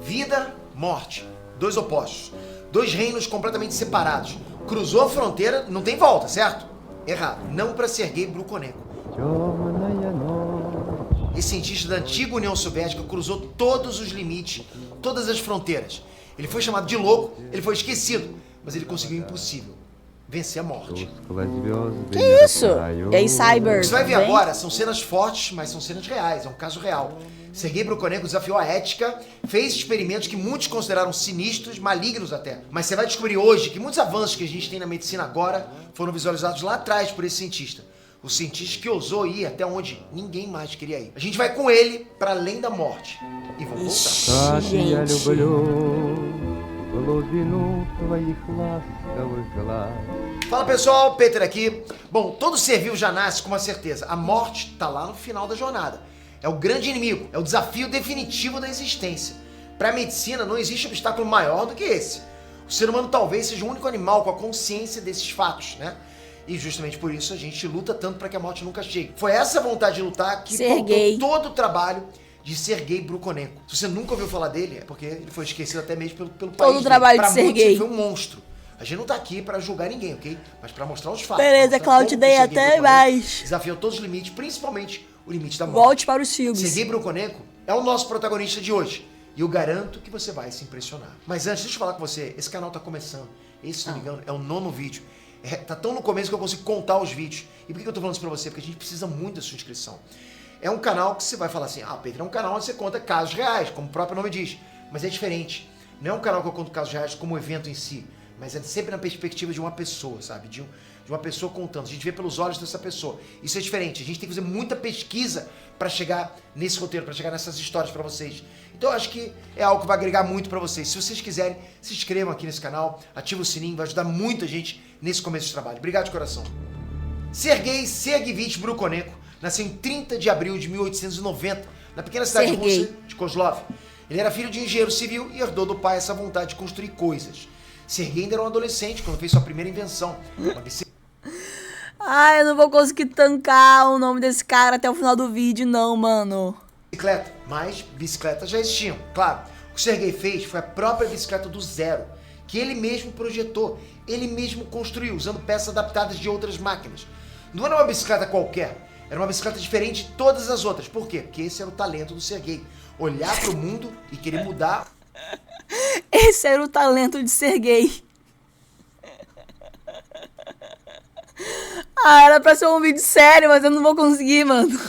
Vida, morte. Dois opostos. Dois reinos completamente separados. Cruzou a fronteira, não tem volta, certo? Errado. Não para Sergei Brukhonenko. Esse cientista da antiga União Soviética cruzou todos os limites, todas as fronteiras. Ele foi chamado de louco, ele foi esquecido, mas ele conseguiu o impossível. Vencer a morte. Que isso? E aí, Cyber? O que você vai ver agora são cenas fortes, mas são cenas reais, é um caso real. Sergei Brukhonenko desafiou a ética, fez experimentos que muitos consideraram sinistros, malignos até. Mas você vai descobrir hoje que muitos avanços que a gente tem na medicina agora foram visualizados lá atrás por esse cientista. O cientista que ousou ir até onde ninguém mais queria ir. A gente vai com ele para além da morte. E vamos voltar. Fala pessoal, Peter aqui. Bom, todo ser vivo já nasce com uma certeza. A morte está lá no final da jornada. É o grande inimigo, é o desafio definitivo da existência. Para a medicina não existe obstáculo maior do que esse. O ser humano talvez seja o único animal com a consciência desses fatos, né? E justamente por isso a gente luta tanto para que a morte nunca chegue. Foi essa vontade de lutar que pautou todo o trabalho de Sergei Brukhonenko. Se você nunca ouviu falar dele, é porque ele foi esquecido até mesmo pelo país. Todo o trabalho de Sergei. Ele foi um monstro. A gente não tá aqui pra julgar ninguém, ok? Mas pra mostrar os fatos. Beleza, Cláudio, dei até mais. Desafiou todos os limites, principalmente o limite da morte. Volte para os filmes. Sergei Brukhonenko é o nosso protagonista de hoje. E eu garanto que você vai se impressionar. Mas antes, deixa eu falar com você. Esse canal tá começando. Esse, se não me engano, é o 9º vídeo. Tá tão no começo que eu consigo contar os vídeos. E por que eu tô falando isso pra você? Porque a gente precisa muito da sua inscrição. É um canal que você vai falar assim, Pedro, é um canal onde você conta casos reais, como o próprio nome diz. Mas é diferente. Não é um canal que eu conto casos reais como o evento em si. Mas é sempre na perspectiva de uma pessoa, sabe? De uma pessoa contando. A gente vê pelos olhos dessa pessoa. Isso é diferente. A gente tem que fazer muita pesquisa para chegar nesse roteiro, para chegar nessas histórias para vocês. Então eu acho que é algo que vai agregar muito para vocês. Se vocês quiserem, se inscrevam aqui nesse canal, ativa o sininho, vai ajudar muita gente nesse começo de trabalho. Obrigado de coração. Sergei Sergeyevich Brukhonenko nasceu em 30 de abril de 1890, na pequena cidade russa de Kozlov. Ele era filho de engenheiro civil e herdou do pai essa vontade de construir coisas. Sergei ainda era um adolescente quando fez sua primeira invenção. Eu não vou conseguir tancar o nome desse cara até o final do vídeo, não, mano. Bicicleta, mas bicicletas já existiam, claro. O que o Sergei fez foi a própria bicicleta do zero, que ele mesmo projetou, ele mesmo construiu, usando peças adaptadas de outras máquinas. Não era uma bicicleta qualquer, era uma bicicleta diferente de todas as outras. Por quê? Porque esse era o talento do Sergei. Olhar para o mundo e querer mudar. Esse era o talento de Sergei. Era pra ser um vídeo sério, mas eu não vou conseguir, mano.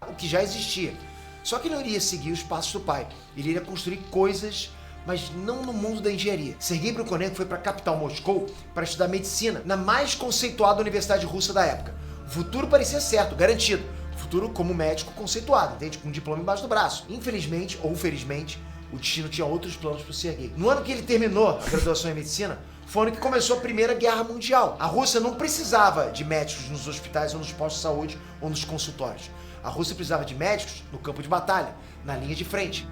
O que já existia. Só que ele não iria seguir os passos do pai. Ele iria construir coisas, mas não no mundo da engenharia. Sergei Brukhonenko foi para a capital Moscou para estudar medicina na mais conceituada universidade russa da época. O futuro parecia certo, garantido. O futuro como médico conceituado, entende? Com um diploma embaixo do braço. Infelizmente, ou felizmente, o destino tinha outros planos para o Sergei. No ano que ele terminou a graduação em medicina, foi o ano que começou a Primeira Guerra Mundial. A Rússia não precisava de médicos nos hospitais ou nos postos de saúde ou nos consultórios. A Rússia precisava de médicos no campo de batalha, na linha de frente.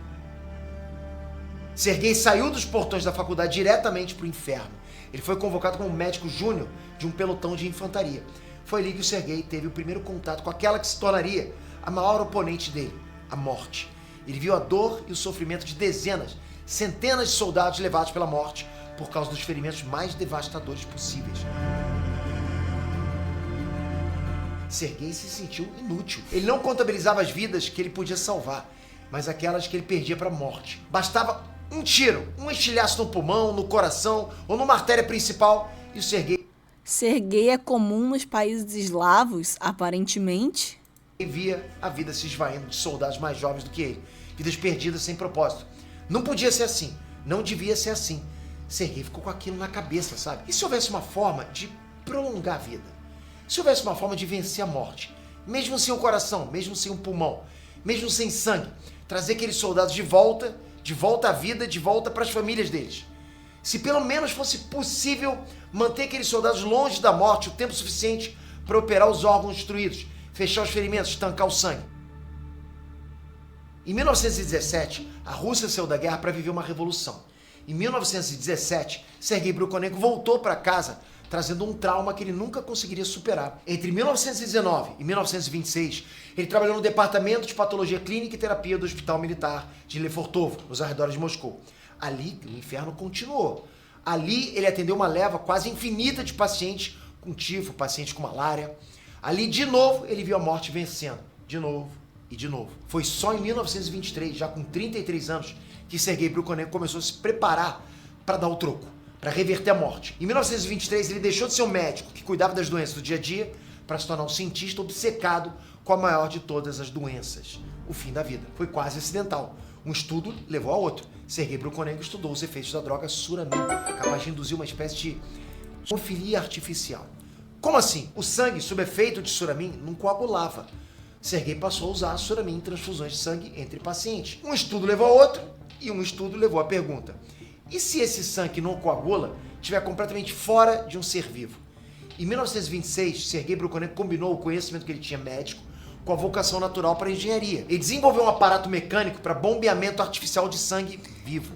Sergei saiu dos portões da faculdade diretamente para o inferno. Ele foi convocado como médico júnior de um pelotão de infantaria. Foi ali que o Sergei teve o primeiro contato com aquela que se tornaria a maior oponente dele, a morte. Ele viu a dor e o sofrimento de dezenas, centenas de soldados levados pela morte por causa dos ferimentos mais devastadores possíveis. Sergei se sentiu inútil. Ele não contabilizava as vidas que ele podia salvar, mas aquelas que ele perdia para a morte. Bastava um tiro, um estilhaço no pulmão, no coração ou numa artéria principal e o Sergei é comum nos países eslavos, aparentemente. Via a vida se esvaindo de soldados mais jovens do que ele, vidas perdidas sem propósito. Não podia ser assim, não devia ser assim. Sergei ficou com aquilo na cabeça, sabe? E se houvesse uma forma de prolongar a vida? Se houvesse uma forma de vencer a morte? Mesmo sem o coração, mesmo sem o pulmão, mesmo sem sangue, trazer aqueles soldados de volta à vida, de volta para as famílias deles. Se pelo menos fosse possível manter aqueles soldados longe da morte o tempo suficiente para operar os órgãos destruídos, fechar os ferimentos, estancar o sangue. Em 1917, a Rússia saiu da guerra para viver uma revolução. Em 1917, Sergei Brukhonenko voltou para casa trazendo um trauma que ele nunca conseguiria superar. Entre 1919 e 1926, ele trabalhou no Departamento de Patologia Clínica e Terapia do Hospital Militar de Lefortovo, nos arredores de Moscou. Ali, o inferno continuou. Ali, ele atendeu uma leva quase infinita de pacientes com tifo, pacientes com malária. Ali, de novo, ele viu a morte vencendo. De novo e de novo. Foi só em 1923, já com 33 anos, que Sergei Brukhonenko começou a se preparar para dar o troco, para reverter a morte. Em 1923, ele deixou de ser um médico que cuidava das doenças do dia a dia para se tornar um cientista obcecado com a maior de todas as doenças, o fim da vida. Foi quase acidental. Um estudo levou a outro. Sergei Brukhonenko estudou os efeitos da droga Suramin, capaz de induzir uma espécie de hemofilia artificial. Como assim? O sangue, sob efeito de Suramin, não coagulava. Sergei passou a usar a Suramin em transfusões de sangue entre pacientes. Um estudo levou a outro e um estudo levou à pergunta: e se esse sangue que não coagula estiver completamente fora de um ser vivo? Em 1926, Sergei Brukhonenko combinou o conhecimento que ele tinha médico com a vocação natural para a engenharia. Ele desenvolveu um aparato mecânico para bombeamento artificial de sangue vivo.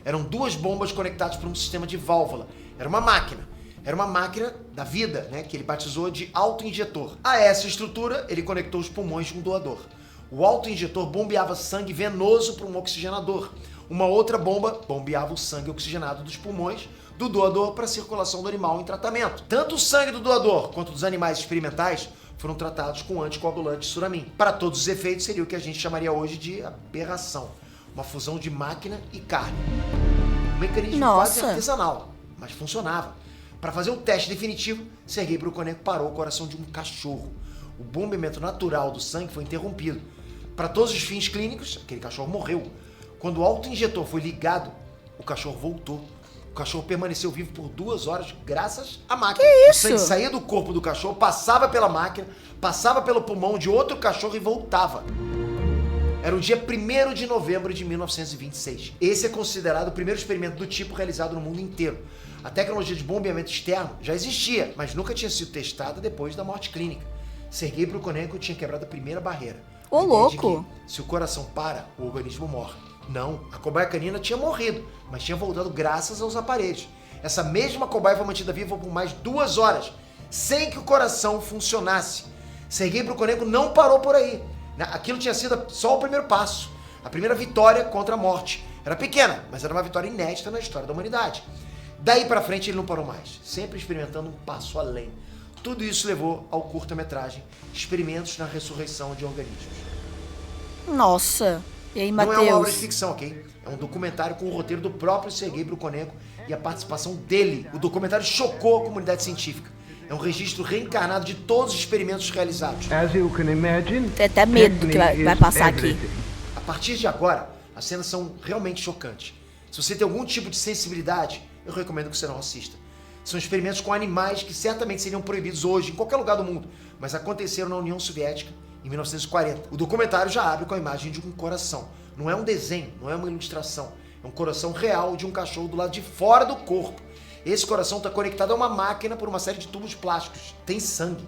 Eram duas bombas conectadas por um sistema de válvula. Era uma máquina. Era uma máquina da vida, né, que ele batizou de autoinjetor. A essa estrutura, ele conectou os pulmões de um doador. O autoinjetor bombeava sangue venoso para um oxigenador. Uma outra bomba bombeava o sangue oxigenado dos pulmões do doador para a circulação do animal em tratamento. Tanto o sangue do doador quanto dos animais experimentais foram tratados com anticoagulante Suramin. Para todos os efeitos, seria o que a gente chamaria hoje de aberração. Uma fusão de máquina e carne. Um mecanismo quase artesanal, mas funcionava. Para fazer o teste definitivo, Sergei Brukhonenko parou o coração de um cachorro. O bombeamento natural do sangue foi interrompido. Para todos os fins clínicos, aquele cachorro morreu. Quando o autoinjetor foi ligado, o cachorro voltou. O cachorro permaneceu vivo por 2 horas graças à máquina. Que isso? O sangue saía do corpo do cachorro, passava pela máquina, passava pelo pulmão de outro cachorro e voltava. Era o dia 1º de novembro de 1926. Esse é considerado o primeiro experimento do tipo realizado no mundo inteiro. A tecnologia de bombeamento externo já existia, mas nunca tinha sido testada depois da morte clínica. Sergei Brukhonenko tinha quebrado a primeira barreira. Ô, louco! Se o coração para, o organismo morre. Não, a cobaia canina tinha morrido, mas tinha voltado graças aos aparelhos. Essa mesma cobaia foi mantida viva por mais 2 horas, sem que o coração funcionasse. Sergei Brukhonenko não parou por aí. Aquilo tinha sido só o primeiro passo, a primeira vitória contra a morte. Era pequena, mas era uma vitória inédita na história da humanidade. Daí pra frente ele não parou mais, sempre experimentando um passo além. Tudo isso levou ao curta-metragem Experimentos na Ressurreição de Organismos. Nossa! E aí, Matheus? Não é uma obra de ficção, ok? É um documentário com o roteiro do próprio Sergei Brukhonenko e a participação dele. O documentário chocou a comunidade científica. É um registro reencarnado de todos os experimentos realizados. Tem até medo que vai passar aqui. A partir de agora, as cenas são realmente chocantes. Se você tem algum tipo de sensibilidade, eu recomendo que você não assista. São experimentos com animais que certamente seriam proibidos hoje, em qualquer lugar do mundo, mas aconteceram na União Soviética em 1940. O documentário já abre com a imagem de um coração. Não é um desenho, não é uma ilustração. É um coração real de um cachorro do lado de fora do corpo. Esse coração está conectado a uma máquina por uma série de tubos plásticos. Tem sangue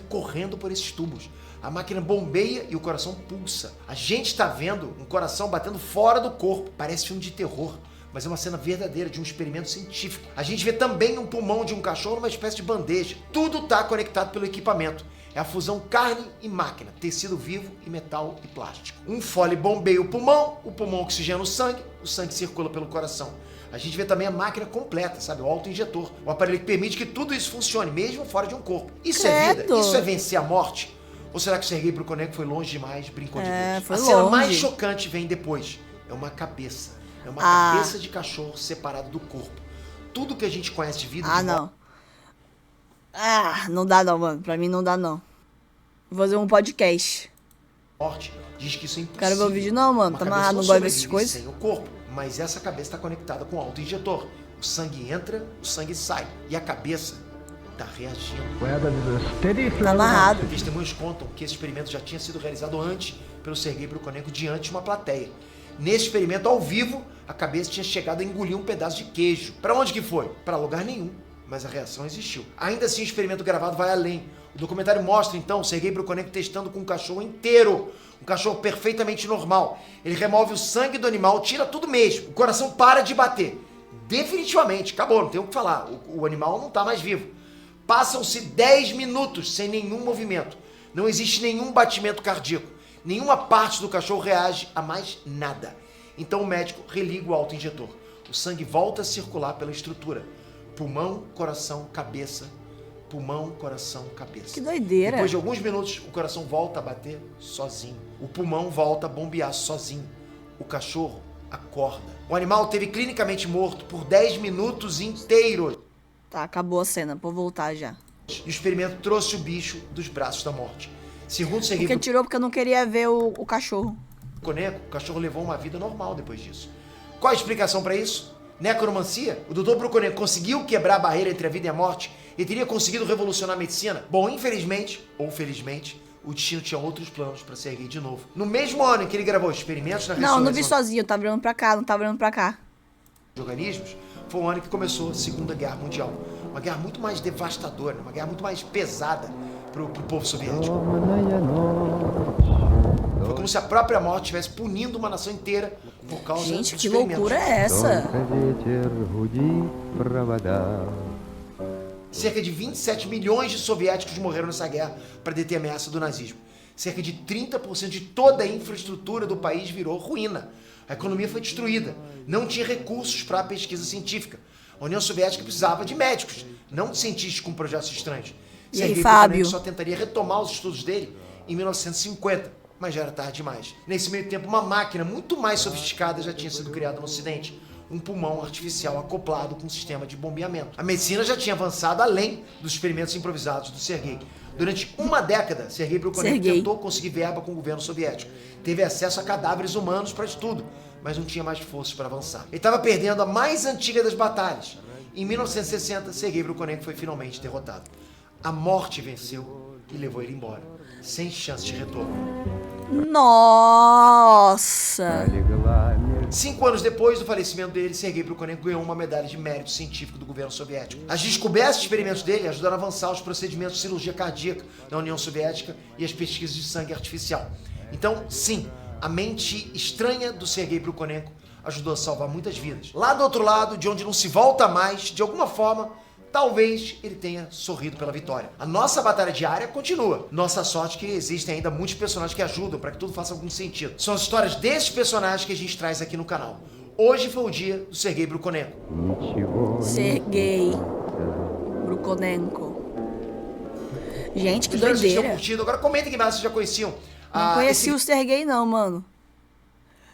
correndo por esses tubos. A máquina bombeia e o coração pulsa. A gente está vendo um coração batendo fora do corpo. Parece filme de terror, mas é uma cena verdadeira de um experimento científico. A gente vê também um pulmão de um cachorro numa espécie de bandeja. Tudo está conectado pelo equipamento. É a fusão carne e máquina, tecido vivo e metal e plástico. Um fole bombeia o pulmão oxigena o sangue circula pelo coração. A gente vê também a máquina completa, sabe? O autoinjetor. O aparelho que permite que tudo isso funcione, mesmo fora de um corpo. Isso é vida? Isso é vencer a morte? Ou será que o Sergei Brukhonenko foi longe demais, brincou de Deus? A cena mais chocante vem depois. É uma cabeça. É uma cabeça de cachorro separada do corpo. Tudo que a gente conhece de vida... não. Não dá não, mano. Pra mim não dá não. Vou fazer um podcast. Morte diz que isso é impossível. Quero ver o vídeo não, mano. Tá amarrado, não gosto dessas coisas. Sem o corpo. Mas essa cabeça está conectada com o autoinjetor. O sangue entra, o sangue sai. E a cabeça está reagindo. Tá amarrado. Testemunhos contam que esse experimento já tinha sido realizado antes pelo Sergei Brukhonenko diante de uma plateia. Nesse experimento, ao vivo, a cabeça tinha chegado a engolir um pedaço de queijo. Para onde que foi? Para lugar nenhum. Mas a reação existiu. Ainda assim, o experimento gravado vai além. O documentário mostra, então, Sergei Brukhonenko testando com um cachorro inteiro. Um cachorro perfeitamente normal. Ele remove o sangue do animal, tira tudo mesmo. O coração para de bater. Definitivamente, acabou, não tem o que falar. O animal não tá mais vivo. Passam-se 10 minutos sem nenhum movimento. Não existe nenhum batimento cardíaco. Nenhuma parte do cachorro reage a mais nada. Então o médico religa o autoinjetor. O sangue volta a circular pela estrutura. Pulmão, coração, cabeça. Pulmão, coração, cabeça. Que doideira. Depois de alguns minutos, o coração volta a bater sozinho. O pulmão volta a bombear sozinho. O cachorro acorda. O animal teve clinicamente morto por 10 minutos inteiros. Tá, acabou a cena. Vou voltar já. E o experimento trouxe o bicho dos braços da morte. Segundo Sergei Porque tirou porque eu não queria ver o cachorro. Brukhonenko, o cachorro levou uma vida normal depois disso. Qual a explicação para isso? Necromancia? O Dr. Brukhonenko conseguiu quebrar a barreira entre a vida e a morte e teria conseguido revolucionar a medicina? Bom, infelizmente, ou felizmente, o destino tinha outros planos para Sergei de novo. No mesmo ano em que ele gravou experimentos na Não, não vi ressurreição sozinho. Eu tava olhando pra cá, não tava olhando pra cá. de organismos, foi o ano que começou a Segunda Guerra Mundial. Uma guerra muito mais devastadora, uma guerra muito mais pesada pro povo soviético. Foi como se a própria morte estivesse punindo uma nação inteira por causa Gente, dos que experimentos. loucura é essa? Cerca de 27 milhões de soviéticos morreram nessa guerra para deter a ameaça do nazismo. Cerca de 30% de toda a infraestrutura do país virou ruína. A economia foi destruída. Não tinha recursos para a pesquisa científica. A União Soviética precisava de médicos, não de cientistas com projetos estranhos. E aí, Sergei Fábio? Brukhonenko só tentaria retomar os estudos dele em 1950, mas já era tarde demais. Nesse meio tempo, uma máquina muito mais sofisticada já tinha sido criada no Ocidente. Um pulmão artificial acoplado com um sistema de bombeamento. A medicina já tinha avançado além dos experimentos improvisados do Sergei. Durante uma década, Sergei Brukhonenko tentou conseguir verba com o governo soviético. Teve acesso a cadáveres humanos para estudo, mas não tinha mais forças para avançar. Ele estava perdendo a mais antiga das batalhas. Em 1960, Sergei Brukhonenko foi finalmente derrotado. A morte venceu e levou ele embora, sem chance de retorno. Nossa! 5 anos depois do falecimento dele, Sergei Brukhonenko ganhou uma medalha de mérito científico do governo soviético. As descobertas e experimentos dele ajudaram a avançar os procedimentos de cirurgia cardíaca na União Soviética e as pesquisas de sangue artificial. Então, sim, a mente estranha do Sergei Brukhonenko ajudou a salvar muitas vidas. Lá do outro lado, de onde não se volta mais, de alguma forma, talvez ele tenha sorrido pela vitória. A nossa batalha diária continua. Nossa sorte é que existem ainda muitos personagens que ajudam para que tudo faça algum sentido. São as histórias desses personagens que a gente traz aqui no canal. Hoje foi o dia do Sergei Brukhonenko. Sergei Brukhonenko. Gente, que Espero que vocês tenham doideira. curtido. Agora comentem aqui embaixo se vocês já conheciam. Não conheci o Sergei não, mano.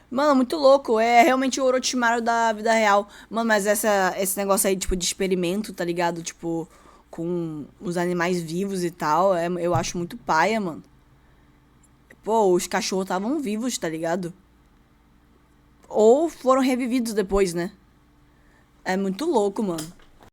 Mano, muito louco. É realmente o Orochimaru da vida real. Mano, mas esse negócio aí, tipo, de experimento, tá ligado? Tipo, com os animais vivos e tal, eu acho muito paia, mano. Pô, os cachorros estavam vivos, tá ligado? Ou foram revividos depois, né? É muito louco, mano.